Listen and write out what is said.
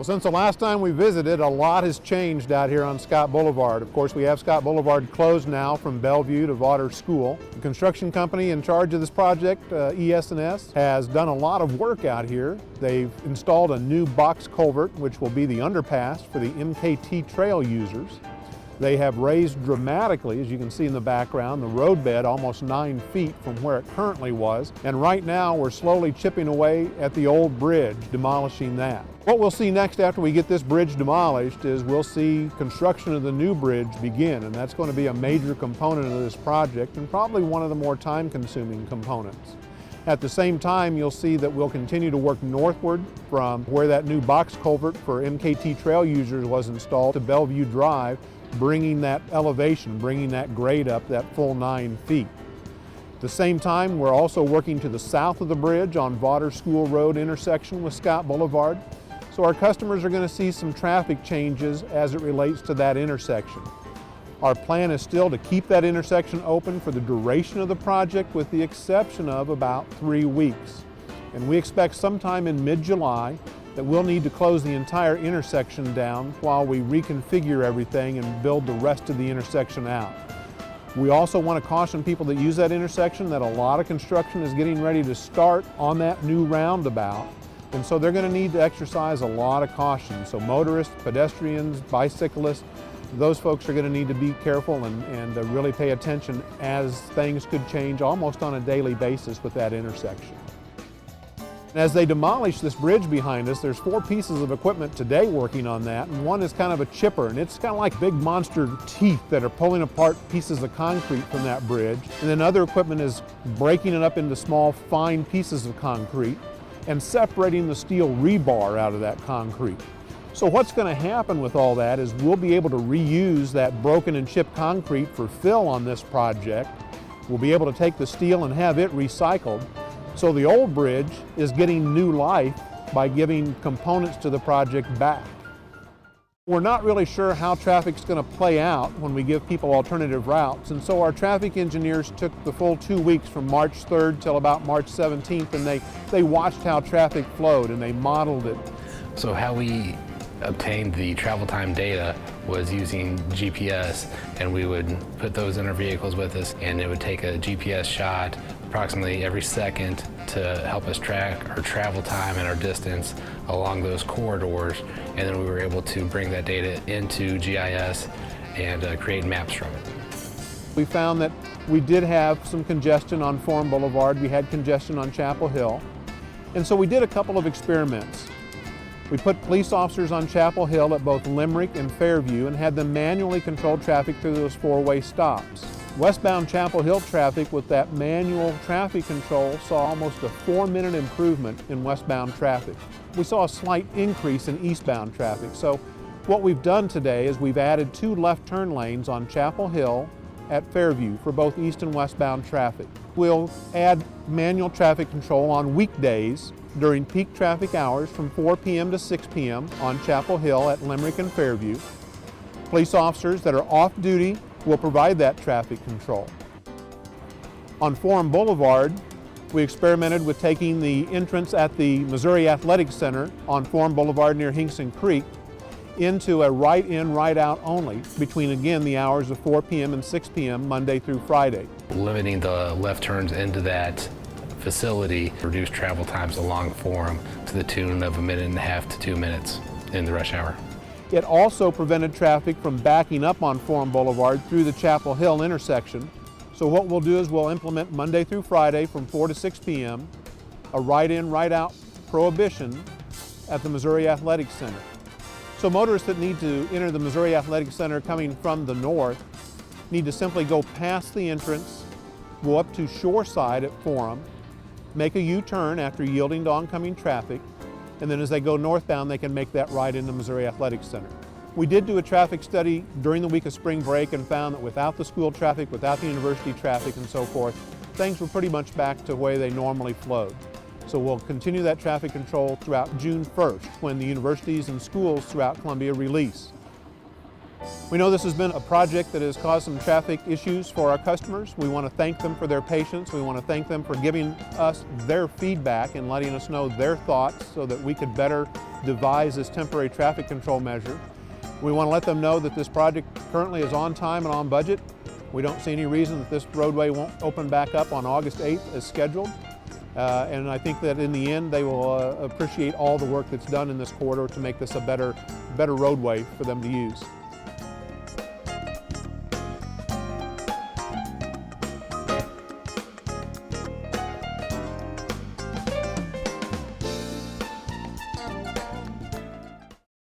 Well, since the last time we visited, a lot has changed out here on Scott Boulevard. Of course, we have Scott Boulevard closed now from Bellevue to Vawter School. The construction company in charge of this project, ES&S, has done a lot of work out here. They've installed a new box culvert, which will be the underpass for the MKT trail users. They have raised dramatically, as you can see in the background, the roadbed almost 9 feet from where it currently was. And right now we're slowly chipping away at the old bridge, demolishing that. What we'll see next after we get this bridge demolished is we'll see construction of the new bridge begin, and that's going to be a major component of this project and probably one of the more time-consuming components. At the same time, you'll see that we'll continue to work northward from where that new box culvert for MKT trail users was installed to Bellevue Drive, bringing that elevation, bringing that grade up that full 9 feet. At the same time, we're also working to the south of the bridge on Vawter School Road intersection with Scott Boulevard. So our customers are going to see some traffic changes as it relates to that intersection. Our plan is still to keep that intersection open for the duration of the project with the exception of about 3 weeks. And we expect sometime in mid-July that we'll need to close the entire intersection down while we reconfigure everything and build the rest of the intersection out. We also want to caution people that use that intersection that a lot of construction is getting ready to start on that new roundabout, and so they're going to need to exercise a lot of caution. So motorists, pedestrians, bicyclists, those folks are going to need to be careful and really pay attention as things could change almost on a daily basis with that intersection. As they demolish this bridge behind us, there's 4 pieces of equipment today working on that, and one is kind of a chipper, and it's kind of like big monster teeth that are pulling apart pieces of concrete from that bridge. And then other equipment is breaking it up into small, fine pieces of concrete and separating the steel rebar out of that concrete. So what's going to happen with all that is we'll be able to reuse that broken and chipped concrete for fill on this project. We'll be able to take the steel and have it recycled. So the old bridge is getting new life by giving components to the project back. We're not really sure how traffic's going to play out when we give people alternative routes, and so our traffic engineers took the full 2 weeks from March 3rd till about March 17th, and they watched how traffic flowed and they modeled it. So how we obtained the travel time data was using GPS, and we would put those in our vehicles with us, and it would take a GPS shot approximately every second to help us track our travel time and our distance along those corridors, and then we were able to bring that data into GIS and create maps from it. We found that we did have some congestion on Forum Boulevard, we had congestion on Chapel Hill, and so we did a couple of experiments. We put police officers on Chapel Hill at both Limerick and Fairview and had them manually control traffic through those 4-way stops. Westbound Chapel Hill traffic with that manual traffic control saw almost a 4-minute improvement in westbound traffic. We saw a slight increase in eastbound traffic. So what we've done today is we've added 2 left turn lanes on Chapel Hill at Fairview for both east and westbound traffic. We'll add manual traffic control on weekdays during peak traffic hours from 4 p.m. to 6 p.m. on Chapel Hill at Limerick and Fairview. Police officers that are off duty will provide that traffic control. On Forum Boulevard, we experimented with taking the entrance at the Missouri Athletic Center on Forum Boulevard near Hinkson Creek into a right-in, right-out only between, again, the hours of 4 p.m. and 6 p.m. Monday through Friday. Limiting the left turns into that facility reduced travel times along Forum to the tune of 1.5 minutes to 2 minutes in the rush hour. It also prevented traffic from backing up on Forum Boulevard through the Chapel Hill intersection. So what we'll do is we'll implement Monday through Friday from 4 to 6 p.m. a right-in, right-out prohibition at the Missouri Athletic Center. So motorists that need to enter the Missouri Athletic Center coming from the north need to simply go past the entrance, go up to Shoreside at Forum, make a U-turn after yielding to oncoming traffic, and then as they go northbound, they can make that right into Missouri Athletic Center. We did do a traffic study during the week of spring break and found that without the school traffic, without the university traffic and so forth, things were pretty much back to the way they normally flowed. So we'll continue that traffic control throughout June 1st when the universities and schools throughout Columbia release. We know this has been a project that has caused some traffic issues for our customers. We want to thank them for their patience. We want to thank them for giving us their feedback and letting us know their thoughts so that we could better devise this temporary traffic control measure. We want to let them know that this project currently is on time and on budget. We don't see any reason that this roadway won't open back up on August 8th as scheduled. And I think that in the end they will appreciate all the work that's done in this corridor to make this a better roadway for them to use.